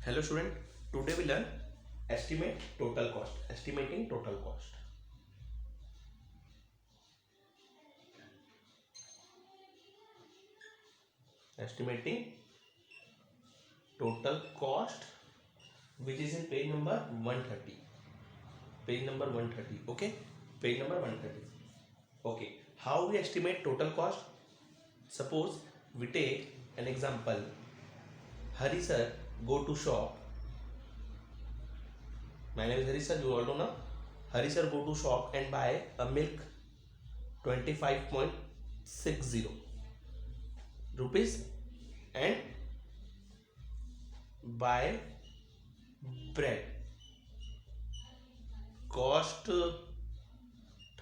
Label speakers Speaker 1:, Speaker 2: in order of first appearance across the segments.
Speaker 1: Hello student, today we learn estimate total cost, estimating total cost. Estimating total cost which is in page number 130. Page number 130, okay? Page number 130. Okay, how we estimate total cost? Suppose we take an example. Hari sir go to shop. My name is Hari sir, you all know now. Hari sir go to shop and buy a milk 25.60 rupees and buy bread cost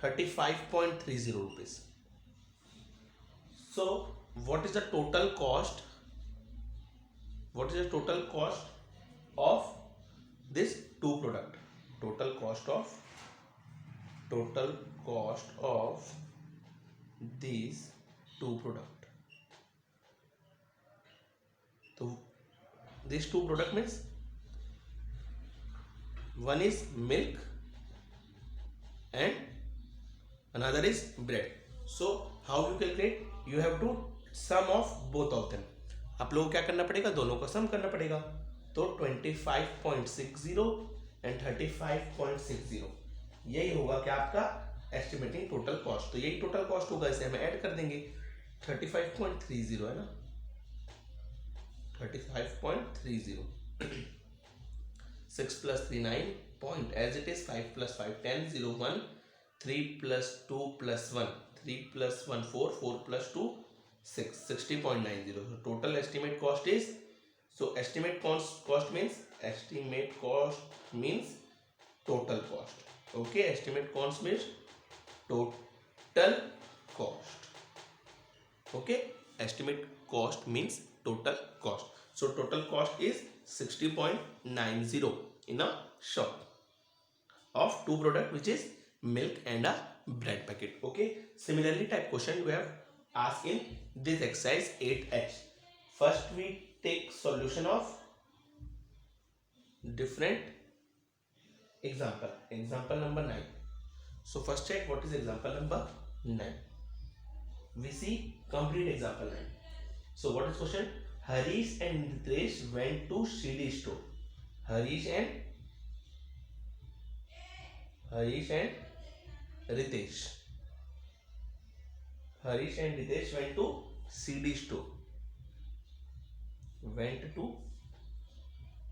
Speaker 1: 35.30 rupees. So what is the total cost? What is the total cost of this two product? Total cost of these two product. So these two product means one is milk and another is bread. So how you calculate? You have to sum of both of them. आप लोगों को क्या करना पड़ेगा? दोनों का सम करना पड़ेगा. तो 25.60 एंड 35.60 यही होगा क्या आपका एस्टिमेटिंग टोटल कॉस्ट. तो यही टोटल कॉस्ट होगा, इसे हम ऐड कर देंगे. 35.30 है ना, 35.30. 6 plus 3 9 point as it is. 5 plus 5 10 0 1 3 plus 2 plus 1 3 plus 1 4 4 plus 2 6 60.90. So total estimate cost is, so estimate cost means total cost. Okay, estimate cost means total cost. Okay, estimate cost means total cost. So total cost is 60.90 in a shop of two product which is milk and a bread packet. Okay, similarly type question we have asked in this exercise 8H. First we take solution of different example. Example number 9. So first check what is example number 9. We see complete example 9. So what is question? Harish and Ritesh went to CD store. Harish and Ritesh. Harish and Ritesh went to CD store. Went to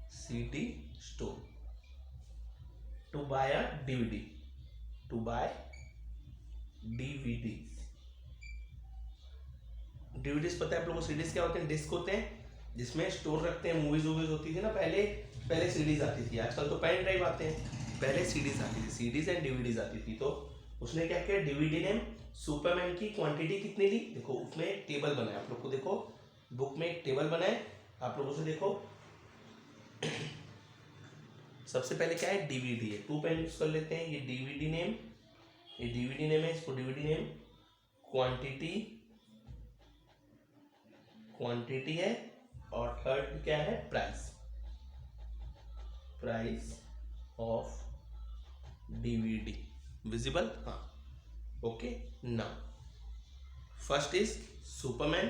Speaker 1: CD store to buy a DVD. To buy DVDs. DVDs पता है आप लोगों को? CDs क्या होते हैं? Disc होते हैं जिसमें स्टोर रखते हैं. मूवीज होती थी ना पहले सीडीज आती थी. आजकल तो पेन ड्राइव आते हैं. पहले सीडीज आती थी, सीडीज एंड डीवीडीज आती थी. तो उसने क्या किया? डीवीडी ने सुपरमैन की क्वांटिटी कितनी ली? देखो उसमें एक टेबल बनाया. आप लोग को देखो बुक में एक टेबल बनाए. आप लोगों से देखो सबसे पहले क्या है? डीवीडी है. 2 पेन यूज कर लेते हैं. ये डीवीडी नेम है. इसको डीवीडी नेम क्वांटिटी है. और थर्ड क्या है? Price of DVD. विजिबल? हाँ. Okay, now first is Superman.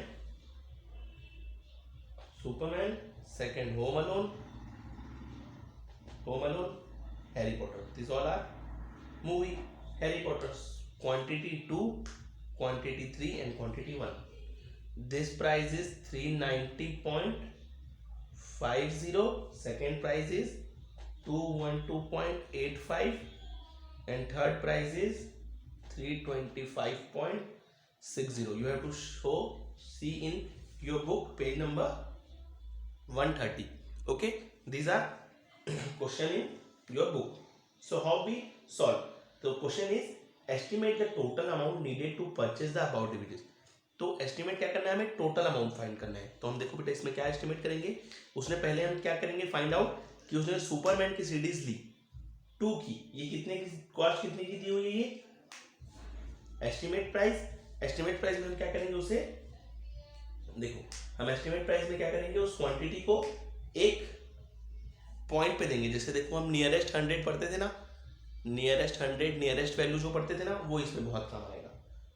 Speaker 1: Second home alone. Harry Potter. This all R movie. Harry Potter quantity 2, quantity 3 and quantity 1. This price is 390.50. Second price is 212.85 and third price is 325.60. You have to see in your book page number 130. Okay, these are question in your book. So how we solve? The question is estimate the total amount needed to purchase the above DVDs. तो estimate क्या करना है? हमें total amount find करना है. तो हम देखो बेटा इसमें क्या एस्टिमेट करेंगे. उसने पहले हम क्या करेंगे? फाइंड आउट कि उसने सुपरमैन की सीडीज ली 2 की. ये कितने की कॉस्ट कितने की दी हुई है? ये एस्टिमेट प्राइस में हम क्या करेंगे? उसे देखो हम एस्टिमेट प्राइस में क्या करेंगे? उस क्वांटिटी को एक पॉइंट पे देंगे। जैसे देखो हम नियरेस्ट 100 पढ़ते थे ना, नियरेस्ट 100 नियरेस्ट वैल्यू जो पढ़ते थे ना, वो इसमें बहुत काम आएगा।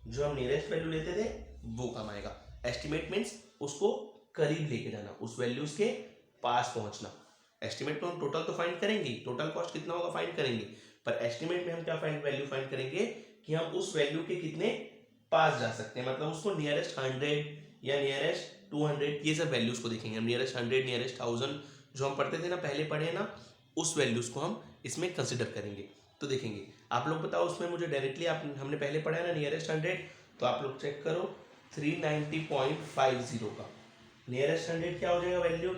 Speaker 1: जो हम नियरेस्ट वैल्यू लेते थे वो काम आएगा। एस्टिमेट मीन्स उसको करीब लेके जाना, उस वैल्यूज के पास पहुंचना। एस्टिमेट में हम टोटल तो फाइंड करेंगे, टोटल कॉस्ट कितना होगा फाइंड करेंगे, पर एस्टिमेट में हम क्या वैल्यू फाइंड करेंगे कि हम उस वैल्यू के कितने पास जा सकते हैं, मतलब उसको नियरेस्ट 100 या नियरेस्ट 200, ये सब वैल्यूज को देखेंगे हम। नियरेस्ट 100 नियरेस्ट 1000 जो हम पढ़ते थे ना, पहले पढ़े ना, उस वैल्यूज को हम इसमें कंसिडर करेंगे। तो देखेंगे, आप लोग बताओ उसमें मुझे डायरेक्टली, आप हमने पहले पढ़ा है ना नियरेस्ट 100, तो आप लोग चेक करो 390.50 का नियरेस्ट 100 क्या हो जाएगा वैल्यू,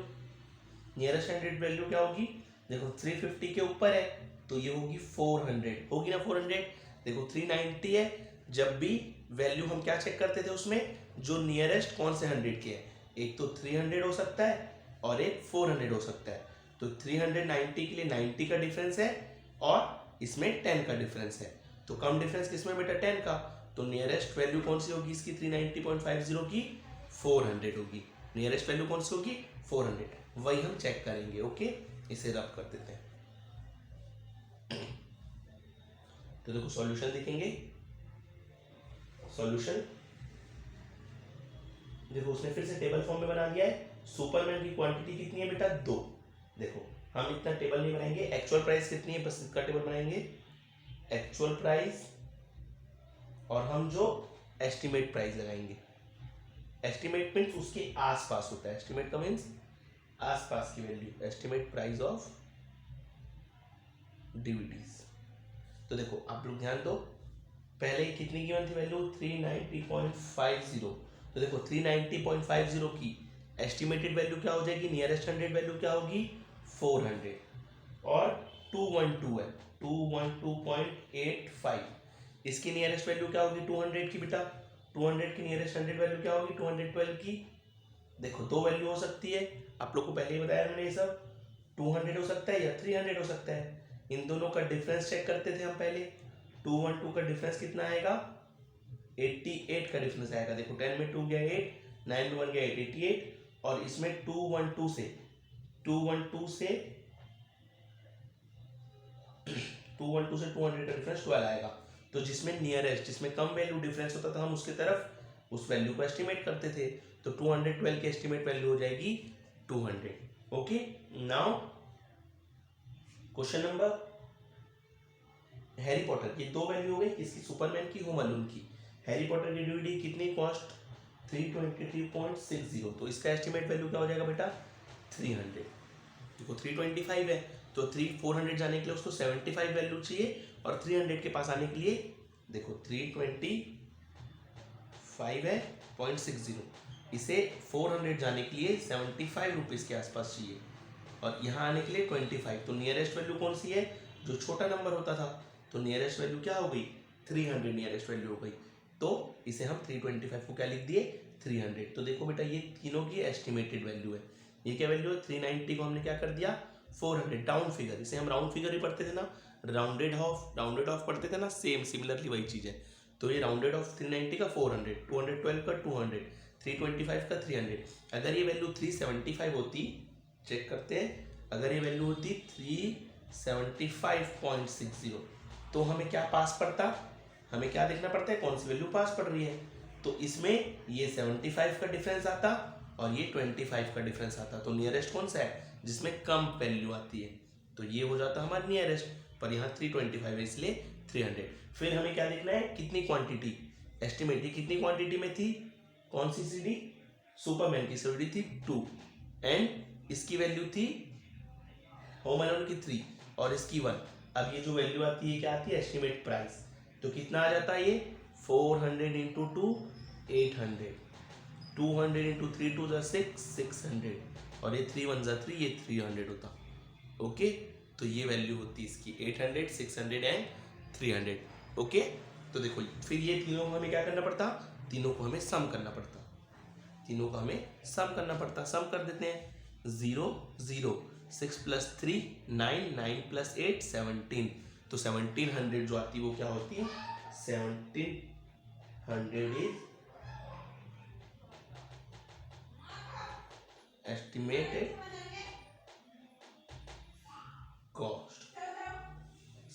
Speaker 1: नियरेस्ट 100 वैल्यू क्या होगी, देखो 350 के ऊपर है तो ये होगी 400, होगी ना 400। देखो 390 है, जब भी वैल्यू हम क्या चेक करते थे उसमें, जो नियरेस्ट कौन से 100 के है, एक तो 300 हो सकता है और एक 400 हो सकता है। तो 390 के लिए 90 का डिफरेंस है और इसमें 10 का डिफरेंस है, तो कम डिफरेंस किसमें बेटा 10 का, तो नियरेस्ट वैल्यू कौन सी होगी इसकी 390.50 की, 400 होगी। नियरेस्ट वैल्यू कौन सी होगी 400, वही हम चेक करेंगे। ओके, इसे रब कर देते हैं। तो देखो सॉल्यूशन देखेंगे, सॉल्यूशन देखो उसने फिर से टेबल फॉर्म में बना दिया है। सुपरमैन की क्वांटिटी कितनी है बेटा 2, देखो हम इतना टेबल नहीं बनाएंगे, एक्चुअल प्राइस कितनी है बस इसका टेबल बनाएंगे, एक्चुअल प्राइस, और हम जो एस्टिमेट प्राइस लगाएंगे। एस्टिमेट मीन्स उसके आसपास होता है, एस्टिमेट का मीन्स आसपास की value, estimate price of DVDs. तो देखो आप लोग ध्यान दो, पहले कितनी गिवन थी वैल्यू 390.50, तो देखो 390.50 की एस्टिमेटेड वैल्यू क्या हो जाएगी, नियरेस्ट 100 वैल्यू क्या होगी 400, और 212 है 212.85, इसकी नियरेस्ट वैल्यू क्या होगी 200 की बेटा, 200 की नियरेस्ट 100 वैल्यू क्या होगी 212 की। देखो दो वैल्यू हो सकती है, आप लोग को पहले ही बताया मैंने, ये सब 200 हो सकता है या 300 हो सकता है। इन दोनों का डिफरेंस चेक करते थे हम पहले, 212 का डिफरेंस कितना आएगा 88 का डिफरेंस आएगा। देखो 10 में 2 गया 8, 9 में 1 गया 8, 88, और इसमें 212 से 200 का डिफरेंस 12 आएगा। तो जिसमें नियरेस्ट, जिसमें कम वैल्यू डिफरेंस होता था हम उसके तरफ उस वैल्यू को एस्टिमेट करते थे। तो 212 की एस्टिमेट वैल्यू हो जाएगी 200। Okay, now question number, Harry Potter की दो वैल्यू हो गई, किसकी, सुपरमैन की, होम अलोन की। हैरी पॉटर की डीवीडी कितनी कॉस्ट 323.60, तो इसका एस्टिमेट वैल्यू क्या हो जाएगा बेटा 300। देखो 325 है तो 400 जाने के लिए उसको 75 वैल्यू चाहिए, और 300 के पास आने के लिए देखो 325 है 0.60, इसे 400 जाने के लिए 75 रुपीज़ के आसपास चाहिए, और यहाँ आने के लिए 25। तो नियरेस्ट वैल्यू कौन सी है, जो छोटा नंबर होता था, तो नियरेस्ट वैल्यू क्या हो गई 300, नियरेस्ट वैल्यू हो गई, तो इसे हम 325 को क्या लिख दिए 300। तो देखो बेटा ये तीनों की एस्टिमेटेड वैल्यू है। ये क्या वैल्यू है 390 को हमने क्या कर दिया 400, डाउन फिगर, इसे हम राउंड फिगर ही पढ़ते थे ना, राउंडेड ऑफ पढ़ते थे ना, सेम सिमिलरली वही चीज़ है। तो ये राउंडेड ऑफ 390 का 400, 212 का 200, 325 का 300। अगर ये वैल्यू 375 होती, चेक करते हैं, अगर ये वैल्यू होती 375.60, तो हमें क्या पास पड़ता, हमें क्या देखना पड़ता है कौन सी वैल्यू पास पड़ रही है। तो इसमें ये 75 का डिफरेंस आता और ये 25 का डिफरेंस आता, तो नियरेस्ट कौन सा है जिसमें कम वैल्यू आती है, तो ये हो जाता हमारा नियरेस्ट। पर यहाँ 325 है इसलिए 300। फिर हमें क्या देखना है, कितनी क्वांटिटी, एस्टिमेट ये कितनी क्वांटिटी में थी, कौन सी सीडी, सुपरमैन की सीडी थी 2, एंड इसकी वैल्यू थी होम अलोन की 3, और इसकी 1। अब ये जो वैल्यू आती है क्या आती है एस्टिमेट प्राइस, तो कितना आ जाता है ये 400 इंटू 2 800, 200 इंटू 3 2 600, और ये 3 1 3, ये 300 होता। ओके, तो ये वैल्यू होती है इसकी 800 600 एंड 300। ओके, तो देखो फिर ये तीनों को हमें क्या करना पड़ता, तीनों को हमें सम करना पड़ता, तीनों को हमें सम करना पड़ता। सम कर देते हैं, 0 0, 6 + 3 9, 9 + 8 17, तो 1700 जो आती है वो क्या होती है 1700 is estimated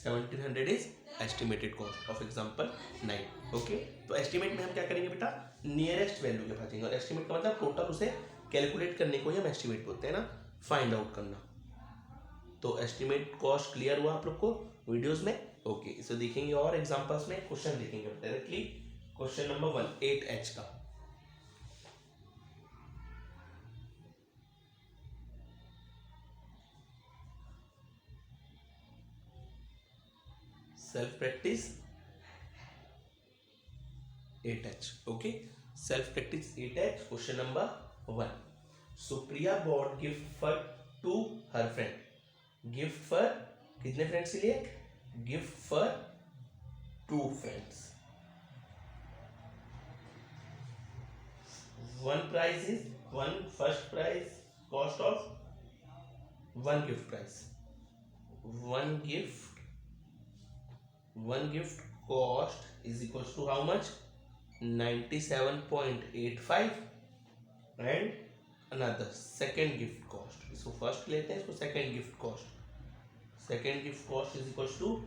Speaker 1: 1700 is estimated cost of example 9. Okay, तो एस्टिमेट में हम क्या करेंगे बेटा, नियरेस्ट वैल्यू के पास जाएंगे. और एस्टिमेट का मतलब टोटल उसे कैलकुलेट करने को ही हम एस्टिमेट बोलते हैं ना, फाइंड आउट करना. तो एस्टिमेट कॉस्ट क्लियर हुआ आप लोग को वीडियोस में. ओके, इसे देखेंगे और एग्जांपल्स में क्वेश्चन देखेंगे डायरेक्टली. क्वेश्चन नंबर 1 8H का. Self practice 8H. Okay, self practice 8H. Question number 1. Supriya bought gift for two her friend. Gift for कितने फ्रेंड्स के लिए? Gift for 2 friends. one first prize cost of one gift prize. One gift cost is equals to how much? 97.85. and another second gift cost. इसको first लेते हैं, इसको second gift cost. Second gift cost is equal to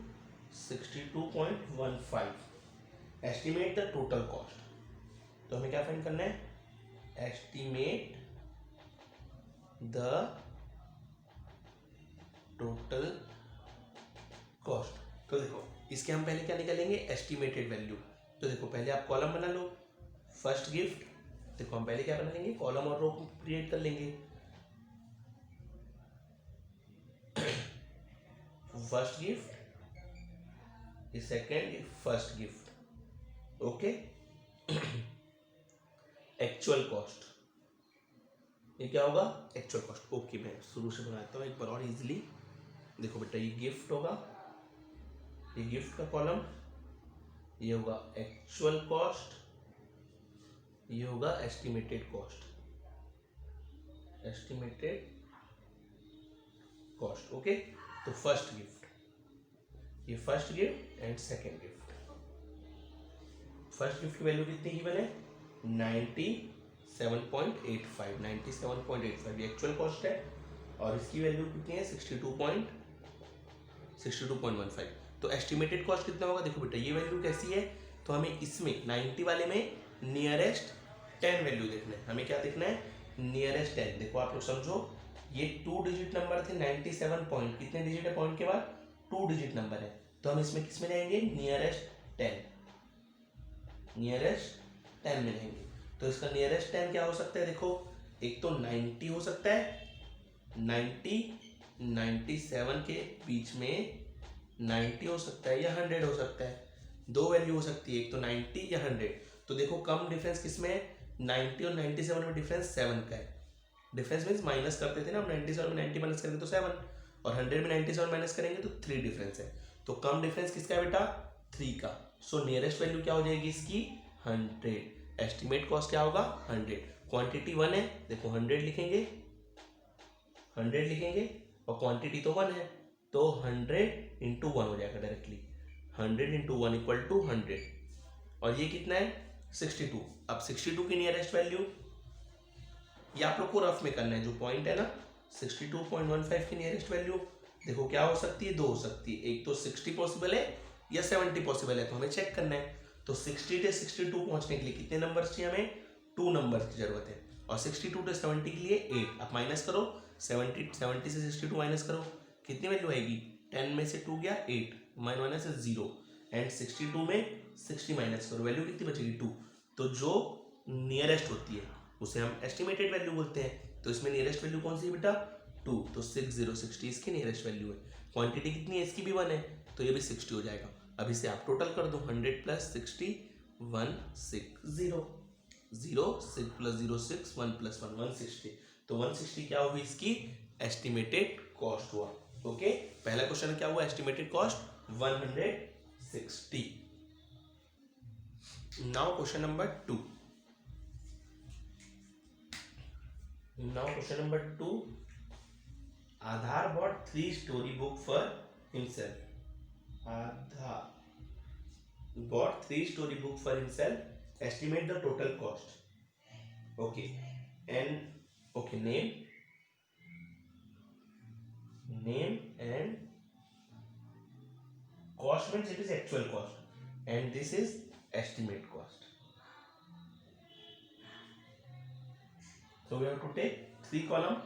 Speaker 1: 62.15. Estimate the total cost. तो हमें क्या find करना है? Estimate the total cost. तो देखो इसके हम पहले क्या निकालेंगे? Estimated value. तो देखो पहले आप कॉलम बना लो. फर्स्ट गिफ्ट, देखो हम पहले क्या बना लेंगे? कॉलम और रो क्रिएट कर लेंगे. First gift, second, first gift. Okay, actual cost. ये क्या होगा? Actual cost. ओके, मैं शुरू से बनाता हूँ एक बार और इजीली. देखो बेटा, ये गिफ्ट होगा, ये गिफ्ट का कॉलम, ये होगा एक्चुअल कॉस्ट, ये होगा estimated cost. Estimated cost. Okay, तो फर्स्ट गिफ्ट, ये first gift and second gift. First gift की वैल्यू कितनी की बने? 97.85. 97.85 ये एक्चुअल कॉस्ट है और इसकी वैल्यू कितनी है? 62.15. तो एस्टिमेटेड कॉस्ट कितना होगा? देखो बेटा ये वैल्यू कैसी है, तो हमें इसमें 90 वाले में नियरेस्ट 10 वैल्यू देखना है. हमें क्या देखना है? नियरेस्ट 10. देखो आप लोग समझो, ये 2 डिजिट नंबर थे. 97 पॉइंट कितने डिजिट है? पॉइंट के बाद 2 डिजिट नंबर है. तो हम इसमें किस में रहेंगे? नियरेस्ट 10. नियरेस्ट 10 में रहेंगे. तो इसका नियरेस्ट 10 क्या हो सकता है? देखो एक तो 90 हो सकता है, 90 97 के बीच में 90 हो सकता है या 100 हो सकता है. दो वैल्यू हो सकती है, एक तो 90 या 100. तो देखो कम डिफरेंस किसमें है? 90 और 97 में डिफरेंस 7 का है. डिफरेंस मीन्स माइनस करते थे ना, हम 97 में 90 माइनस करेंगे तो 7, और 100 में 97 माइनस करेंगे तो 3 डिफरेंस है. तो कम डिफरेंस किसका है बेटा? 3 का. सो नियरेस्ट वैल्यू क्या हो जाएगी इसकी? 100. एस्टिमेट कॉस्ट क्या होगा? 100. क्वांटिटी 1 है, देखो 100 लिखेंगे, 100 लिखेंगे, और क्वांटिटी तो 1 है, तो 100 इंटू 1 हो जाएगा डायरेक्टली. 100 into 1 equal to 100. और ये कितना है? 62. अब 62 की नियरेस्ट वैल्यू, ये आप लोग को रफ में करना है. जो पॉइंट है ना 62.15 की नियरेस्ट वैल्यू, देखो क्या हो सकती है? 2 हो सकती है. एक तो 60 पॉसिबल है या 70 पॉसिबल है, तो हमें चेक करना है. तो 60 से 62 पहुंचने के लिए कितने नंबर्स चाहिए? हमें 2 नंबर की जरूरत है. और 62 से 70 के लिए 8. आप माइनस करो, 70 से 62 माइनस करो, कितनी वैल्यू आएगी? 10 में से 2 गया 8, माइनस है 0, एंड 62 में 60 माइनस करो, वैल्यू कितनी बचेगी? 2. तो जो नियरेस्ट होती है उसे हम एस्टिमेटेड वैल्यू बोलते हैं. तो इसमें नियरेस्ट वैल्यू कौन सी है बेटा? 2. तो 60 इसकी नियरेस्ट वैल्यू है. क्वांटिटी कितनी है? इसकी भी 1 है, तो ये भी 60 हो जाएगा. अब इसे आप टोटल कर दो, 100 प्लस 60 160, 0 6 प्लस 0 6, 1 प्लस 1 160. तो 160 क्या होगी? इसकी एस्टिमेटेड कॉस्ट हुआ. ओके, पहला क्वेश्चन क्या हुआ? Estimated cost 160. Now question number 2. Aadhar bought 3 story book for himself. Aadhar bought 3 story book for himself. Estimate the total cost. Okay, and okay, name, and cost means it is actual cost, and this is estimate cost. So we have to take 3 column.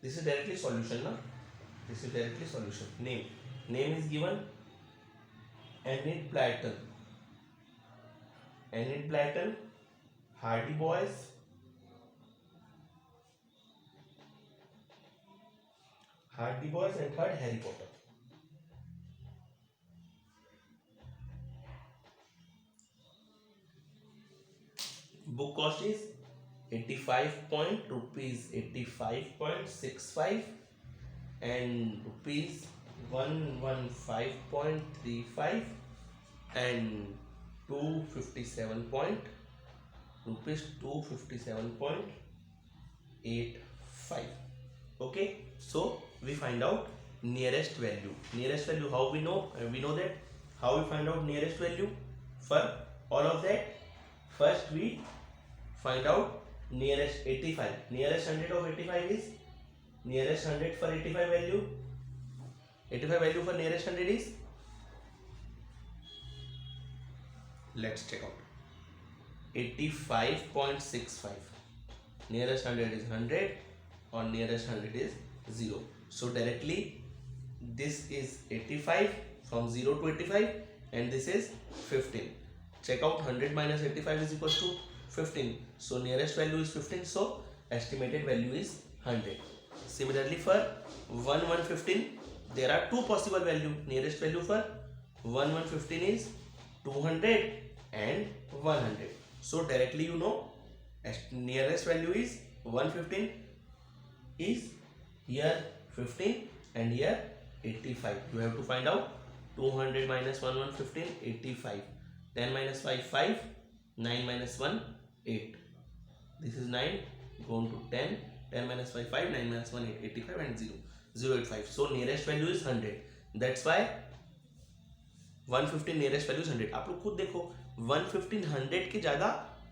Speaker 1: This is directly solution, na? This is directly solution. Name is given Enid Blyton, Hardy Boys, and third Harry Potter. Book cost is 85.65 and rupees 115.35 and 257.85. Okay, so we find out nearest value. How we know? We know that how we find out nearest value. For all of that, first we find out nearest 85. Nearest 100 of 85 is nearest 100 for 85 value. 85 value for nearest 100 is, let's check out, 85.65. Nearest 100 is 100 or nearest 100 is 0. So directly this is 85 from 0 to 85 and this is 15. Check out 100 minus 85 is equals to 15. So nearest value is 15. So estimated value is 100. Similarly for 115 there are two possible value. Nearest value for 115 is 200 and 100. So directly you know nearest value is 115 is here 15 and here 85. You have to find out 200 minus 115, 85. 10 minus 5, 5. 9 minus 1, 8. This is 9 going to 10. 10 minus 5, 5. 9 minus 1, 8. 85 and 0. 085. So nearest value is 100. That's why 115 nearest value is 100. आप लोग खुद देखो 115 100 के ज़्यादा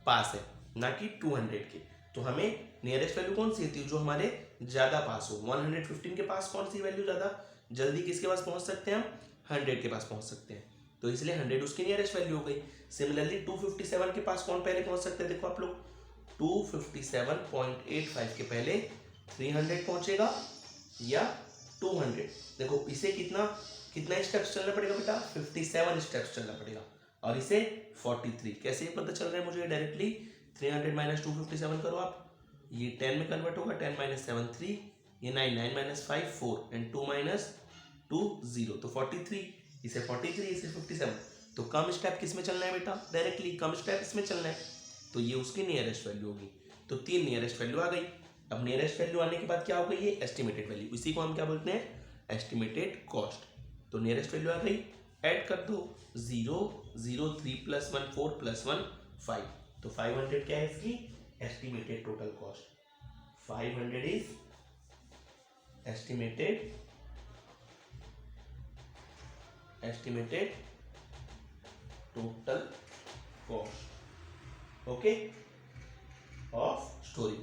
Speaker 1: पास है ना कि 200 के. तो हमें नियरेस्ट वैल्यू कौन सी थी जो हमारे ज़्यादा पास हो. 115 के पास कौन सी वैल्यू ज़्यादा जल्दी किसके पास पहुंच सकते हैं हम 100 के पास पहुंच सकते हैं. तो इसलिए 100 उसकी नियरेस्ट वैल्यू हो गई. सिमिलरली 257 के पास कौन पहले पहुंच सकते हैं. देखो आप लोग 257.85 के पहले 300 पहुंचेगा या 200. देखो इसे कितना स्टेप्स चलना पड़ेगा बेटा 57 स्टेप्स चलना पड़ेगा और इसे 43. कैसे पता चल रहा है मुझे डायरेक्टली 300 माइनस 257 करो आप. ये 10 में कन्वर्ट होगा. 10 माइनस 7 3. ये 9 9 माइनस 5 4 एंड 2 माइनस 2 0. तो 43. इसे 43 इसे 57. तो कम स्टेप किस में चलना है बेटा डायरेक्टली कम स्टेप इसमें चलना है. तो ये उसकी नियरेस्ट वैल्यू होगी. तो 3 नियरेस्ट वैल्यू आ गई. अब नियरेस्ट वैल्यू आने के बाद क्या होगा ये एस्टिमेटेड वैल्यू. इसी को हम क्या बोलते हैं एस्टिमेटेड कॉस्ट. तो नियरेस्ट वैल्यू आ गई. ऐड कर दो 0 0 3 प्लस 1 4 प्लस 1 5. तो 500 क्या है इसकी estimated total cost. 500 is estimated total cost. Okay of story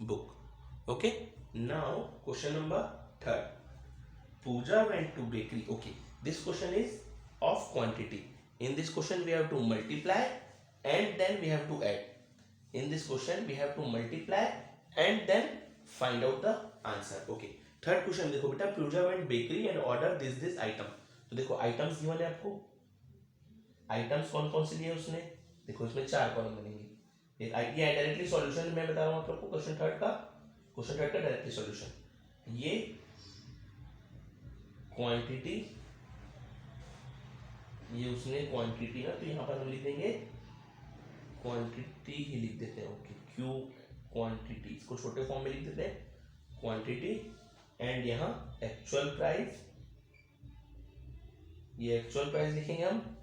Speaker 1: book. Okay, now question number 3. Pooja went to bakery. Okay, this question is of quantity. In this question we have to multiply and then we have to add. In this question we have to multiply and then find out the answer. Okay, third question देखो बेटा Pooja went bakery and order this item. तो देखो items given है आपको. items कौन कौन से लिए उसने. देखो इसमें 4 कॉलम बनेंगे. ये डायरेक्टली सॉल्यूशन मैं बता रहा हूँ आप लोग को. क्वेश्चन थर्ड का डायरेक्टली सॉल्यूशन. ये क्वांटिटी ये उसने क्वांटिटी ना. तो यहाँ पर हम लिख देंगे क्वांटिटी ही लिख देते हैं. ओके क्यू क्वांटिटी इसको छोटे फॉर्म में लिख देते हैं क्वांटिटी. एंड यहाँ एक्चुअल प्राइस ये एक्चुअल प्राइस लिखेंगे हम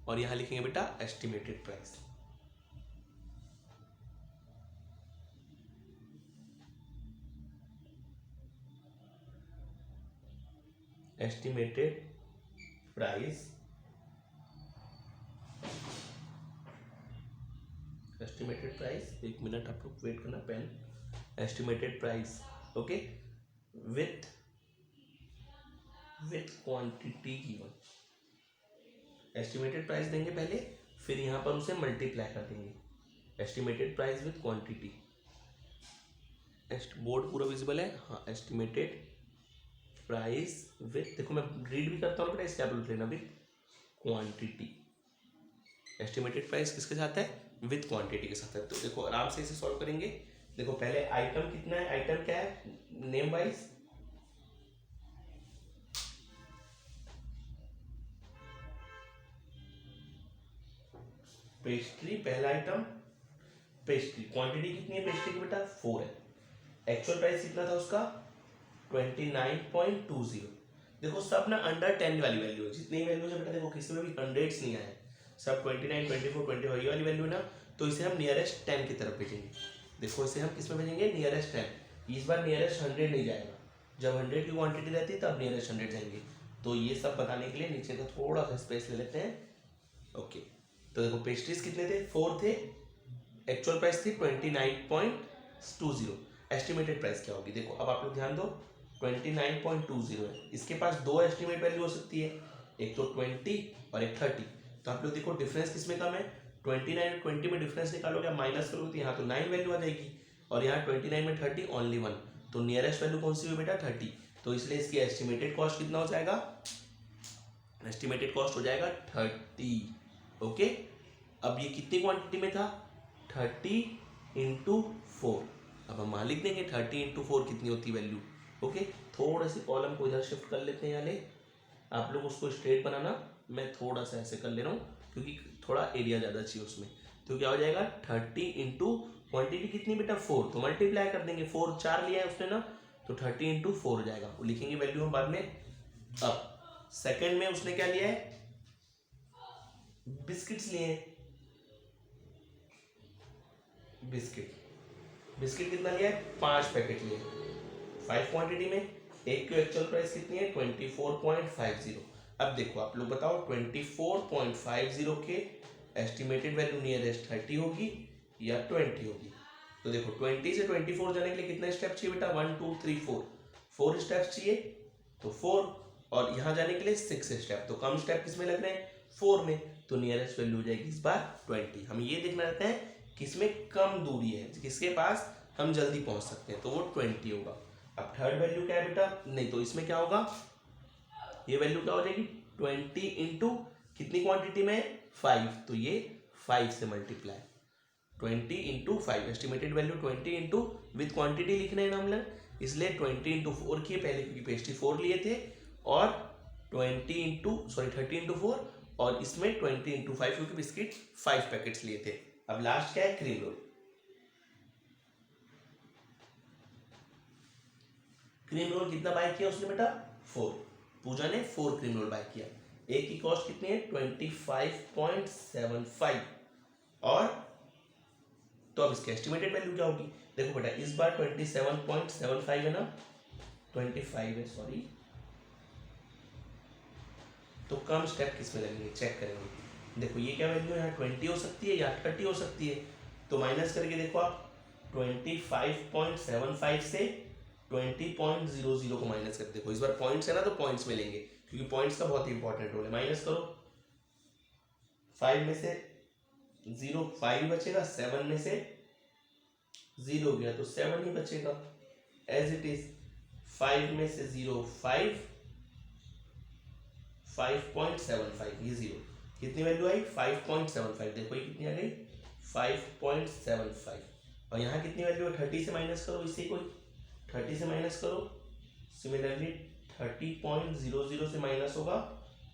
Speaker 1: और यहाँ लिखेंगे बेटा एस्टिमेटेड प्राइस. एस्टिमेटेड प्राइस एक मिनट आप लोग वेट करना. Pen estimated price, okay, with quantity given. Estimated price देंगे पहले, फिर यहाँ पर उसे मल्टीप्लाई कर देंगे। Estimated price with quantity, board पूरा विजिबल है, हाँ। एस्टिमेटेड प्राइस विथ, देखो मैं रीड भी करता हूँ बेटा, इससे आप लिख लेना, विथ क्वांटिटी। एस्टिमेटेड प्राइस किसके साथ है? विथ क्वांटिटी के साथ है। तो देखो आराम से इसे सॉल्व करेंगे। देखो पहले आइटम कितना है, आइटम क्या है नेम वाइज, पेस्ट्री पहला आइटम, पेस्ट्री। क्वांटिटी कितनी है पेस्ट्री की बेटा? 4 है। एक्चुअल प्राइस कितना था उसका? 29.20। देखो सब ना अंडर 10 वाली वैल्यू है, जितनी वैल्यू है बेटा, देखो किसी में भी हंड्रेड्स नहीं आए, सब 29, 24, 25 ये वाली वैल्यू है ना, तो इसे हम नियरेस्ट 10 की तरफ भेजेंगे। देखो इसे हम किस में भेजेंगे? नियरेस्ट 10। इस बार नियरेस्ट 100 नहीं जाएगा, जब 100 की क्वांटिटी रहती है तब नियरेस्ट 100 जाएंगे। तो ये सब बताने के लिए नीचे का थोड़ा सा स्पेस ले लेते हैं, ओके। तो देखो पेस्ट्रीज कितने थे? 4 थे। एक्चुअल प्राइस थी 29.20। एस्टिमेटेड प्राइस क्या होगी? देखो अब आप लोग ध्यान दो, 29.20 है, इसके पास दो एस्टिमेट वैल्यू हो सकती है, एक तो 20 और एक 30। तो आप लोग देखो डिफरेंस किसमें कम है? 29 और 20 में डिफरेंस निकालोगे, माइनस करोगे तो यहाँ तो 9 वैल्यू आ जाएगी, और यहाँ 29 में 30 ओनली 1। तो नियरेस्ट वैल्यू कौन सी हुई बेटा? 30। तो इसलिए इसकी एस्टिमेटेड कॉस्ट कितना हो जाएगा? एस्टिमेटेड कॉस्ट हो जाएगा 30, ओके। अब ये कितनी क्वांटिटी में था? 30 × 4। अब हम वहाँ लिख देंगे 30 × 4 कितनी होती वैल्यू, ओके। थोड़े से कॉलम को इधर शिफ्ट कर लेते हैं, यहाँ ले, आप लोग उसको स्ट्रेट बनाना, मैं थोड़ा सा ऐसे कर ले रहा हूँ क्योंकि थोड़ा एरिया ज़्यादा चाहिए उसमें। तो क्या हो जाएगा? 30 × क्वांटिटी कितनी बेटा? 4, तो मल्टीप्लाई कर देंगे, 4 4 लिया है उसने ना, तो 30 × 4 हो जाएगा, वो लिखेंगे वैल्यू हम बाद में। अब सेकेंड में उसने क्या लिया है? बिस्किट्स लिए हैं, बिस्किट कितना लिया है? 5 पैकेट लिए, 5 क्वांटिटी में। एक की एक्चुअल प्राइस कितनी है? 24.50। अब देखो आप लोग बताओ, 24.50 के एस्टिमेटेड वैल्यू नियरेस्ट 30 होगी या 20 होगी? तो देखो 20 से 24 जाने के लिए कितना स्टेप चाहिए बेटा? 1 2 3 4 स्टेप्स चाहिए, तो 4, और यहाँ जाने के लिए 6 स्टेप। तो कम स्टेप किस में लग रहे हैं? 4 में। तो नियरेस्ट वैल्यू हो जाएगी इस बार 20। हम ये देखना रहता है किसमें कम दूरी है, किसके पास हम जल्दी पहुंच सकते हैं, तो वो 20 होगा। अब थर्ड वैल्यू क्या है बेटा? नहीं, तो इसमें क्या होगा? ये वैल्यू क्या हो जाएगी? 20 × कितनी क्वांटिटी में? 5। तो ये 5 से multiply, 20 × 5। Estimated value 20 × with quantity लिखने हैं हम लोग, इसलिए 20 × 4 किए पहले, क्योंकि पेस्ट्री 4 लिए थे, और 30 × 4, और इसमें 20 × 5 क्योंकि बिस्किट 5 पैकेट्स लिए थे। अब लास्ट क्या है? Cream roll. क्रीम रोल कितना बाय किया उसने बेटा? 4। पूजा ने 4 क्रीम रोल बाय किया। एक की कॉस्ट कितनी है? 25.75। और तो अब इसकी एस्टिमेटेड वैल्यू क्या होगी? देखो बेटा इस बार 27.75 है ना, 25 है सॉरी, तो कम स्टेप किस में लगेंगे चेक करेंगे। देखो ये क्या वैल्यू है? यहाँ 20 हो सकती है या 30 हो सकती है, तो माइनस करके देखो आप, 25.75 से 20.00 को माइनस कर देखो। इस बार पॉइंट्स है ना, तो पॉइंट्स में लेंगे क्योंकि पॉइंट्स का बहुत ही इंपॉर्टेंट रोल है। माइनस करो, 5 में से 0 5 बचेगा, 7 में से 0 गया तो 7 ही बचेगा एज इट इज। 5 में से 0 5, 5.75, ये 0, कितनी वैल्यू आई? 5.75। देखो ये कितनी आ गई? 5.75। और यहाँ कितनी वैल्यू है? 30 से माइनस करो, इसी को 30 से माइनस करो, सिमिलरली 30.00 से माइनस होगा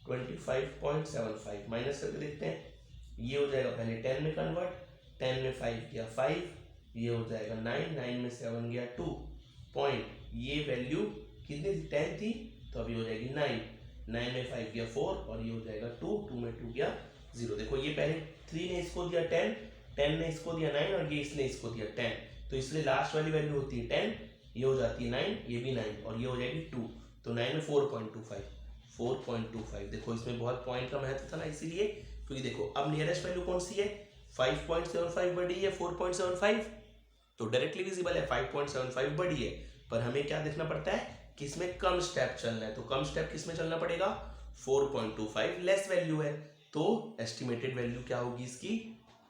Speaker 1: 25.75। माइनस करके देखते हैं, ये हो जाएगा पहले 10 में कन्वर्ट, 10 में 5 गया 5, ये हो जाएगा 9, 9 में 7 गया 2 पॉइंट, ये वैल्यू कितनी थी? 10 थी, तो अभी हो जाएगी 9, 9 में 5 गया 4, और ये हो जाएगा 2, 2 में 2 गया 0। देखो ये पहले 3 ने इसको दिया 10, 10 ने इसको दिया 9, और ये इसने इसको दिया 10, तो इसलिए लास्ट वाली वैल्यू होती है 10, ये हो जाती है 9, ये भी 9, और ये हो जाएगी 2, तो 9 में 4.25। देखो इसमें बहुत पॉइंट का महत्व था ना, इसीलिए, क्योंकि देखो अब नियरेस्ट वैल्यू कौन सी है? 5.75 बड़ी है 4.75, तो डायरेक्टली विजिबल है 5.75 बड़ी है, पर हमें क्या देखना पड़ता है कि इसमें कम स्टेप चलना है। तो कम स्टेप किस में चलना पड़ेगा, 4.25 लेस वैल्यू है, तो एस्टिमेटेड वैल्यू क्या होगी इसकी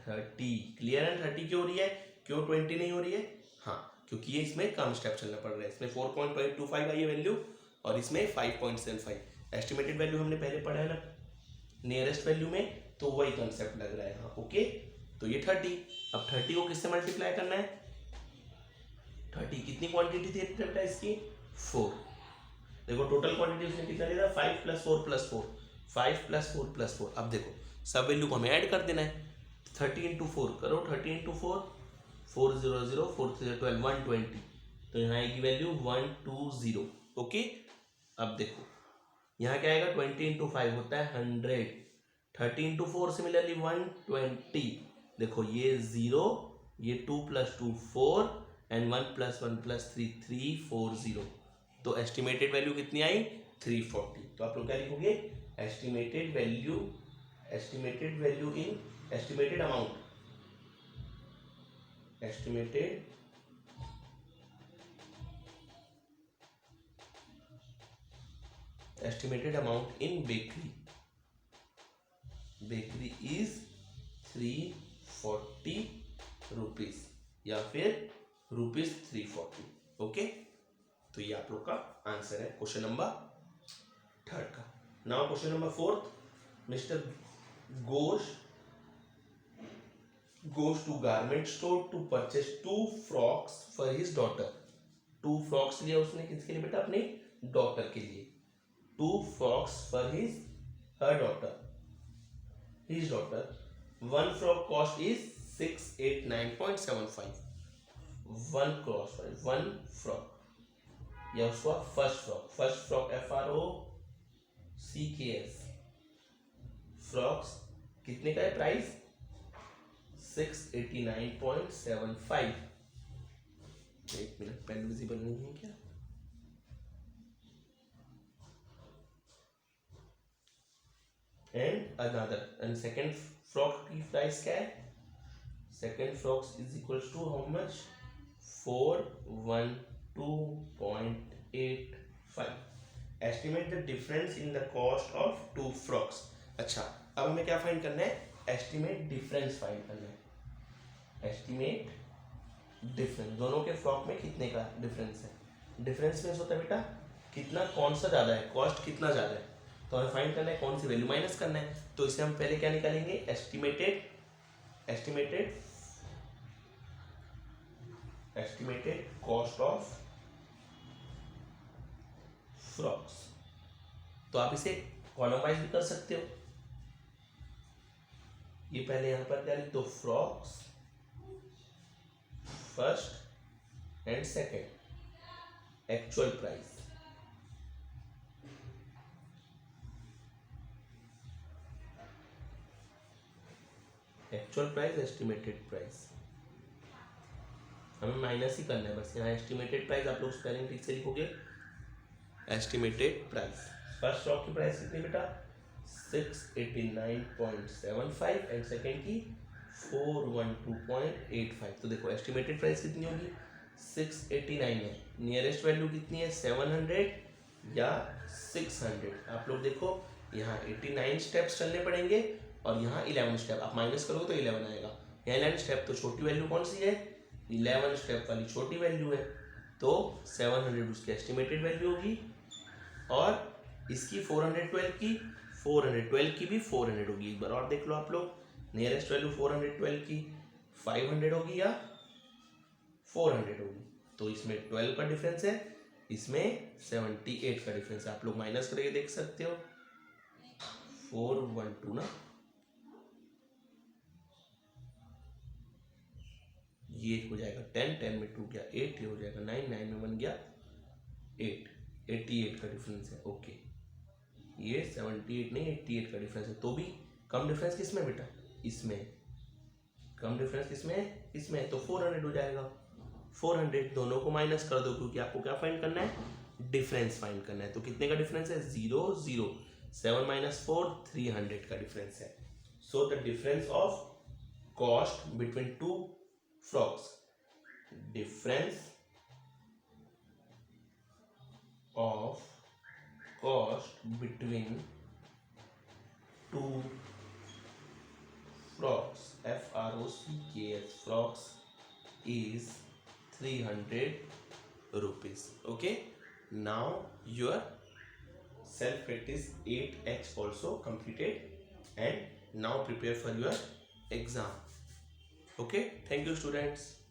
Speaker 1: 30। क्लियर है, 30 क्यों हो रही है, क्यों 20 नहीं हो रही है, हाँ क्योंकि ये इसमें कम स्टेप चलना पड़ रहा है। इसमें 4.25 आई है वैल्यू और इसमें 5.75। एस्टिमेटेड वैल्यू हमने पहले पढ़ा है ना नियरेस्ट वैल्यू में, तो वही कंसेप्ट लग रहा है। हाँ ओके, तो ये 30। अब 30 को किससे मल्टीप्लाई करना है, 30 कितनी क्वांटिटी थी बेटा इसकी 4। देखो टोटल क्वांटिटी उसने कितना लिया था 5 + 4 + 4, 5 + 4 + 4। अब देखो सब वैल्यू को हमें ऐड कर देना है। 30 × 4 करो, 30 × 4 4 0 0 4 3 12 120, तो यहाँ आएगी वैल्यू 120। ओके, अब देखो यहाँ क्या आएगा 20 × 5 होता है 100, 30 × 4 सिमिलरली 120। देखो ये 0, ये 2 + 2 4 एंड 1 + 1 + 3 340। तो एस्टिमेटेड वैल्यू कितनी आई 340। तो आप लोग क्या लिखोगे, estimated value in estimated amount, estimated amount in bakery is 340 rupees या फिर ₹340। ओके, तो ये आप लोग का आंसर है क्वेश्चन नंबर 3 का। Now question number 4, mister goes to garment store to purchase 2 frocks for his daughter। 2 frocks लिया उसने किसके लिए बेटा, अपने डॉटर के लिए। 2 frocks for her daughter, his daughter। One frock cost is 689.75। one frock या उसका फर्स्ट फ्रॉक FROCKS फ्रॉक्स कितने का है प्राइस 689.75। एक मिनट, पेन विजिबल नहीं है क्या, एंड सेकेंड फ्रॉक की प्राइस क्या है, second frocks is equals to how much 412.85। Estimate the difference in the cost of 2 frocks. अच्छा, अब हमें क्या फाइंड करना है, एस्टिमेट डिफरेंस फाइंड करना है। एस्टिमेट डिफरेंस, दोनों के फ्रॉक में कितने का डिफरेंस है। डिफरेंस में होता है बेटा कितना, कौन सा ज़्यादा है, कॉस्ट कितना ज़्यादा है, तो हमें फाइंड करना है कौन सी वैल्यू माइनस करना है। तो इसे हम पहले क्या निकालेंगे, एस्टिमेटेड कॉस्ट ऑफ फ्रॉक्स। तो आप इसे कॉलम वाइज भी कर सकते हो। ये पहले यहां पर क्या लिख दो, frocks first and second actual price, estimated price. हमें माइनस ही करना है बस, यहाँ एस्टिमेटेड प्राइस आप लोग स्पेलिंग ठीक से लिखोगे। एस्टिमेटेड प्राइस, फर्स्ट स्टॉक की प्राइस कितनी बेटा 689.75 एंड सेकेंड की 412.85। तो देखो एस्टिमेटेड प्राइस कितनी होगी 689 है, नियरेस्ट वैल्यू कितनी है 700 या 600। आप लोग देखो यहाँ 89 स्टेप्स चलने पड़ेंगे और यहाँ 11 स्टेप, आप माइनस करोगे तो 11 आएगा। यहाँ 11 स्टेप, तो छोटी वैल्यू कौन सी है 11 स्टेप वाली छोटी वैल्यू है, तो 700 उसकी एस्टिमेटेड वैल्यू होगी और इसकी 412 की भी 400 होगी। एक बार और देख लो आप लोग, नियरेस्ट वैल्यू 412 की 500 होगी या 400 होगी। तो इसमें 12 का डिफरेंस है, इसमें 78 का डिफरेंस है। आप लोग माइनस करके देख सकते हो 412 ना, ये हो जाएगा 10, 10 में 2 गया 8, ये हो जाएगा 9, 9 में 1 गया 8, 88 का डिफरेंस है। ओके, ये 78 नहीं 88 का डिफरेंस है। तो भी कम डिफरेंस किस में बेटा, इसमें कम डिफरेंस किसमें है, इसमें, तो 400 हो जाएगा। 400 दोनों को माइनस कर दो क्योंकि आपको क्या फाइंड करना है, डिफरेंस फाइंड करना है। तो कितने का डिफरेंस है 0 0, 7 - 4 300 का डिफरेंस है। So the difference of cost between 2 frocks difference of cost between two frocks, frocks, frocks is 300 rupees. Okay, now your self practice 8x also completed, and now prepare for your exam. Okay, thank you students.